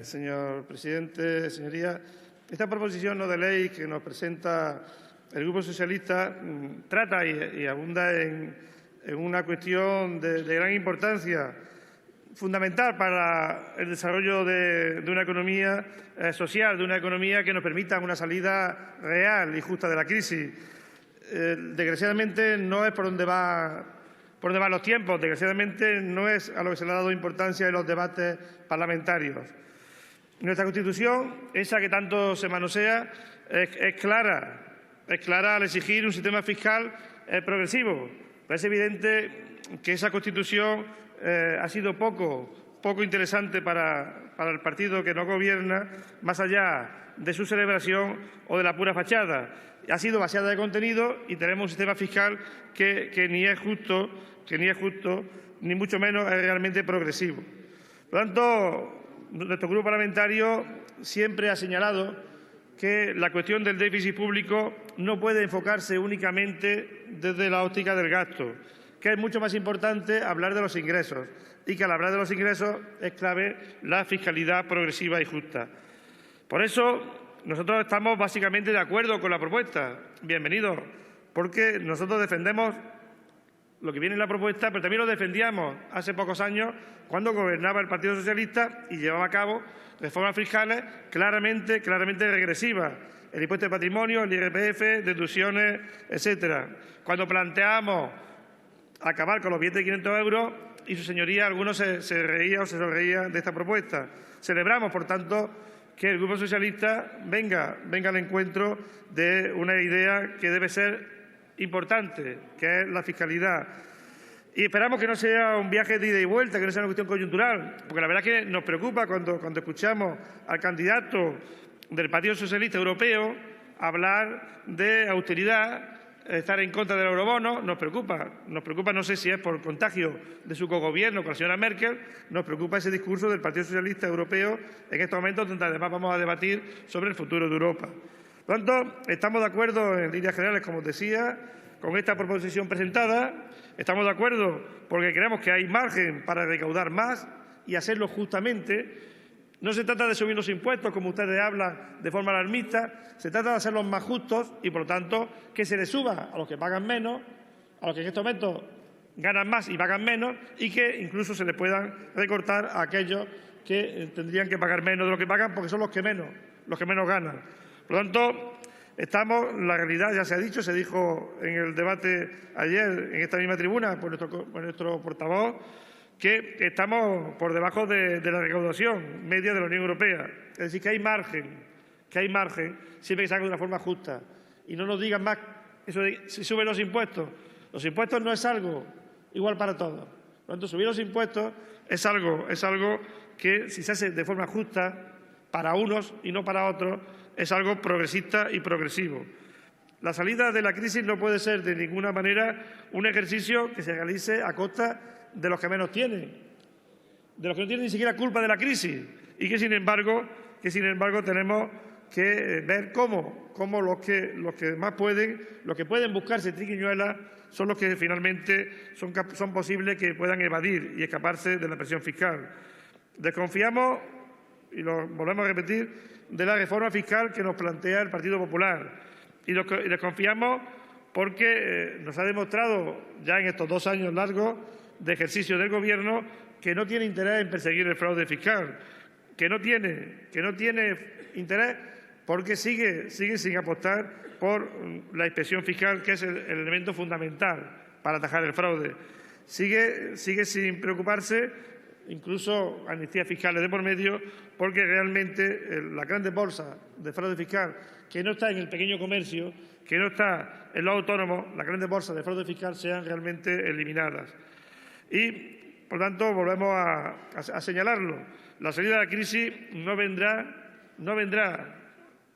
Señor presidente, señorías, esta proposición no de ley que nos presenta el Grupo Socialista trata y abunda en una cuestión de gran importancia, fundamental para el desarrollo de una economía social, de una economía que nos permita una salida real y justa de la crisis. Desgraciadamente no es por donde van los tiempos, desgraciadamente no es a lo que se le ha dado importancia en los debates parlamentarios. Nuestra Constitución, esa que tanto se manosea, es clara al exigir un sistema fiscal progresivo. Pero es evidente que esa Constitución ha sido poco interesante para el partido que no gobierna, más allá de su celebración o de la pura fachada. Ha sido vaciada de contenido y tenemos un sistema fiscal que ni es justo, ni mucho menos es realmente progresivo. Por lo tanto, nuestro grupo parlamentario siempre ha señalado que la cuestión del déficit público no puede enfocarse únicamente desde la óptica del gasto, que es mucho más importante hablar de los ingresos y que al hablar de los ingresos es clave la fiscalidad progresiva y justa. Por eso, nosotros estamos básicamente de acuerdo con la propuesta. Bienvenidos, porque nosotros defendemos lo que viene en la propuesta, pero también lo defendíamos hace pocos años cuando gobernaba el Partido Socialista y llevaba a cabo reformas fiscales claramente regresivas. El impuesto de patrimonio, el IRPF, deducciones, etcétera. Cuando planteamos acabar con los billetes de 500 euros y su señoría, algunos se reía o se sonreía de esta propuesta. Celebramos, por tanto, que el Grupo Socialista venga al encuentro de una idea que debe ser importante, que es la fiscalidad. Y esperamos que no sea un viaje de ida y vuelta, que no sea una cuestión coyuntural, porque la verdad es que nos preocupa cuando escuchamos al candidato del Partido Socialista Europeo hablar de austeridad, estar en contra del eurobono. Nos preocupa, no sé si es por contagio de su cogobierno con la señora Merkel, nos preocupa ese discurso del Partido Socialista Europeo en estos momentos, donde además vamos a debatir sobre el futuro de Europa. Por lo tanto, estamos de acuerdo en líneas generales, como os decía, con esta proposición presentada. Estamos de acuerdo porque creemos que hay margen para recaudar más y hacerlo justamente. No se trata de subir los impuestos, como ustedes hablan de forma alarmista, se trata de hacerlos más justos y, por lo tanto, que se les suba a los que pagan menos, a los que en estos momentos ganan más y pagan menos, y que incluso se les puedan recortar a aquellos que tendrían que pagar menos de lo que pagan, porque son los que menos ganan. Por lo tanto, la realidad ya se ha dicho, se dijo en el debate ayer en esta misma tribuna por nuestro portavoz, que estamos por debajo de la recaudación media de la Unión Europea. Es decir, que hay margen siempre que se haga de una forma justa. Y no nos digan más eso de si suben los impuestos. Los impuestos no es algo igual para todos. Por lo tanto, subir los impuestos es algo que, si se hace de forma justa para unos y no para otros, es algo progresista y progresivo. La salida de la crisis no puede ser de ninguna manera un ejercicio que se realice a costa de los que menos tienen, de los que no tienen ni siquiera culpa de la crisis y que, sin embargo, tenemos que ver cómo los que más pueden, los que pueden buscarse triquiñuelas, son los que finalmente son posibles que puedan evadir y escaparse de la presión fiscal. Desconfiamos, y lo volvemos a repetir, de la reforma fiscal que nos plantea el Partido Popular. Y desconfiamos porque nos ha demostrado ya en estos 2 años largos de ejercicio del Gobierno que no tiene interés en perseguir el fraude fiscal, que no tiene interés porque sigue sin apostar por la inspección fiscal, que es el elemento fundamental para atajar el fraude. Sigue sin preocuparse, incluso amnistías fiscales de por medio, porque realmente las grandes bolsas de fraude fiscal, que no está en el pequeño comercio, que no está en los autónomos, las grandes bolsas de fraude fiscal sean realmente eliminadas. Y, por tanto, volvemos a señalarlo. La salida de la crisis no vendrá,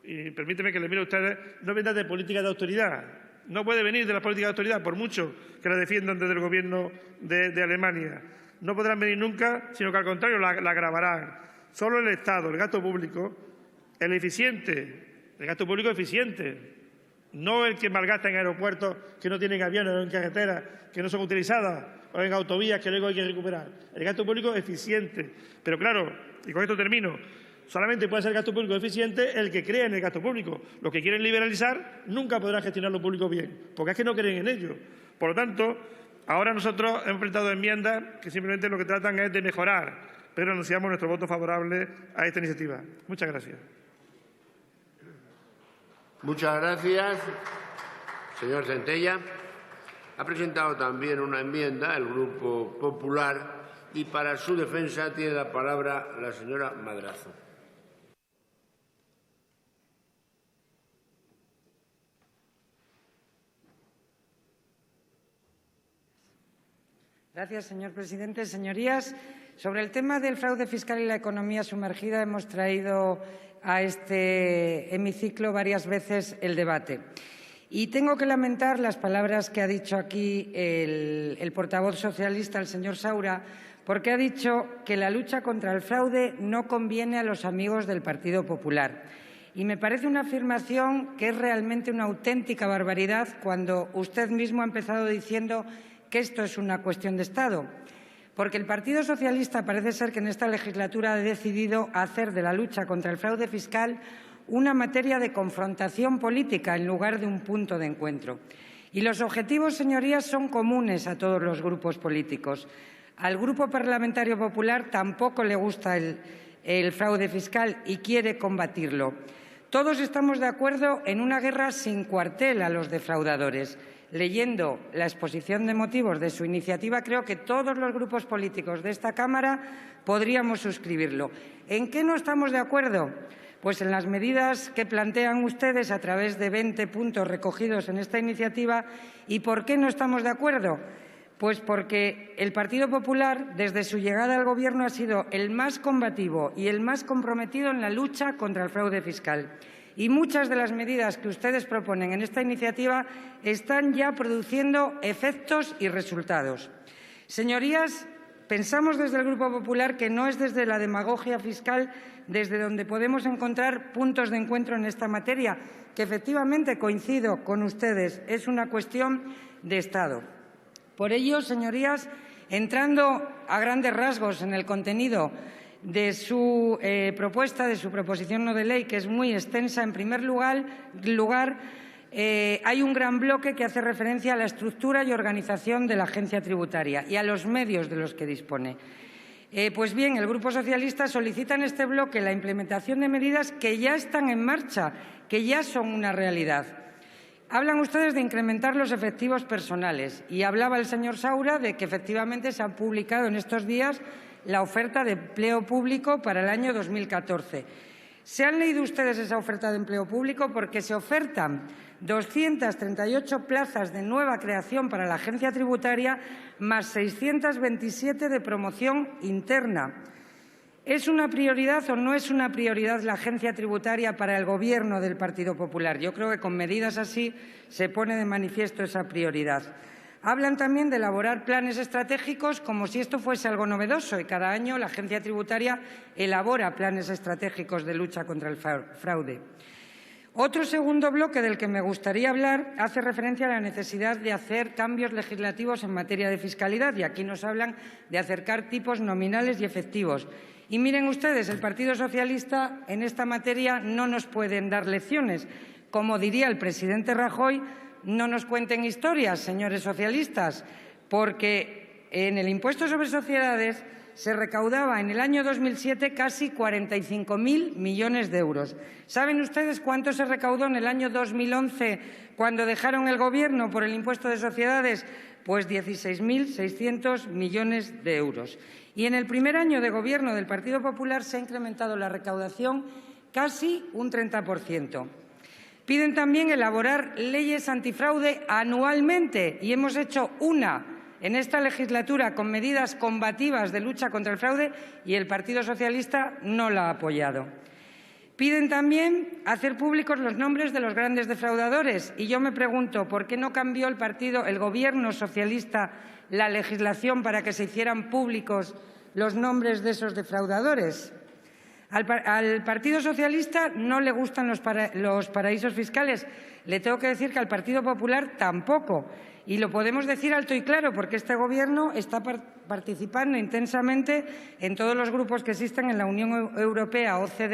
y permíteme que les mire a ustedes, no vendrá de política de austeridad. No puede venir de la política de austeridad, por mucho que la defiendan desde el Gobierno de Alemania. No podrán venir nunca, sino que al contrario la agravarán. Solo el Estado, el gasto público, el gasto público eficiente, no el que malgasta en aeropuertos que no tienen aviones o en carreteras que no son utilizadas o en autovías que luego hay que recuperar. El gasto público eficiente. Pero claro, y con esto termino, solamente puede ser gasto público eficiente el que cree en el gasto público. Los que quieren liberalizar nunca podrán gestionar lo público bien, porque es que no creen en ello. Por lo tanto, ahora nosotros hemos presentado enmiendas que simplemente lo que tratan es de mejorar, pero anunciamos nuestro voto favorable a esta iniciativa. Muchas gracias. Muchas gracias, señor Centella. Ha presentado también una enmienda el Grupo Popular y para su defensa tiene la palabra la señora Madrazo. Gracias, señor presidente. Señorías, sobre el tema del fraude fiscal y la economía sumergida hemos traído a este hemiciclo varias veces el debate. Y tengo que lamentar las palabras que ha dicho aquí el portavoz socialista, el señor Saura, porque ha dicho que la lucha contra el fraude no conviene a los amigos del Partido Popular. Y me parece una afirmación que es realmente una auténtica barbaridad cuando usted mismo ha empezado diciendo que esto es una cuestión de Estado. Porque el Partido Socialista parece ser que en esta legislatura ha decidido hacer de la lucha contra el fraude fiscal una materia de confrontación política en lugar de un punto de encuentro. Y los objetivos, señorías, son comunes a todos los grupos políticos. Al Grupo Parlamentario Popular tampoco le gusta el fraude fiscal y quiere combatirlo. Todos estamos de acuerdo en una guerra sin cuartel a los defraudadores. Leyendo la exposición de motivos de su iniciativa, creo que todos los grupos políticos de esta Cámara podríamos suscribirlo. ¿En qué no estamos de acuerdo? Pues en las medidas que plantean ustedes a través de 20 puntos recogidos en esta iniciativa. ¿Y por qué no estamos de acuerdo? Pues porque el Partido Popular, desde su llegada al Gobierno, ha sido el más combativo y el más comprometido en la lucha contra el fraude fiscal. Y muchas de las medidas que ustedes proponen en esta iniciativa están ya produciendo efectos y resultados. Señorías, pensamos desde el Grupo Popular que no es desde la demagogia fiscal desde donde podemos encontrar puntos de encuentro en esta materia, que efectivamente coincido con ustedes, es una cuestión de Estado. Por ello, señorías, entrando a grandes rasgos en el contenido de su propuesta, de su proposición no de ley, que es muy extensa, en primer lugar, hay un gran bloque que hace referencia a la estructura y organización de la agencia tributaria y a los medios de los que dispone. Pues bien, el Grupo Socialista solicita en este bloque la implementación de medidas que ya están en marcha, que ya son una realidad. Hablan ustedes de incrementar los efectivos personales y hablaba el señor Saura de que efectivamente se ha publicado en estos días la oferta de empleo público para el año 2014. ¿Se han leído ustedes esa oferta de empleo público? Porque se ofertan 238 plazas de nueva creación para la agencia tributaria más 627 de promoción interna. ¿Es una prioridad o no es una prioridad la agencia tributaria para el Gobierno del Partido Popular? Yo creo que con medidas así se pone de manifiesto esa prioridad. Hablan también de elaborar planes estratégicos como si esto fuese algo novedoso y cada año la agencia tributaria elabora planes estratégicos de lucha contra el fraude. Otro segundo bloque del que me gustaría hablar hace referencia a la necesidad de hacer cambios legislativos en materia de fiscalidad y aquí nos hablan de acercar tipos nominales y efectivos. Y miren ustedes, el Partido Socialista en esta materia no nos pueden dar lecciones. Como diría el presidente Rajoy, no nos cuenten historias, señores socialistas, porque en el impuesto sobre sociedades se recaudaba en el año 2007 casi 45.000 millones de euros. ¿Saben ustedes cuánto se recaudó en el año 2011 cuando dejaron el Gobierno por el impuesto de sociedades? Pues 16.600 millones de euros. Y en el primer año de Gobierno del Partido Popular se ha incrementado la recaudación casi un 30%. Piden también elaborar leyes antifraude anualmente y hemos hecho una en esta legislatura con medidas combativas de lucha contra el fraude y el Partido Socialista no la ha apoyado. Piden también hacer públicos los nombres de los grandes defraudadores y yo me pregunto ¿por qué no cambió el Gobierno socialista la legislación para que se hicieran públicos los nombres de esos defraudadores? Al Partido Socialista no le gustan los paraísos fiscales. Le tengo que decir que al Partido Popular tampoco. Y lo podemos decir alto y claro, porque este Gobierno está participando intensamente en todos los grupos que existen en la Unión Europea, OCDE,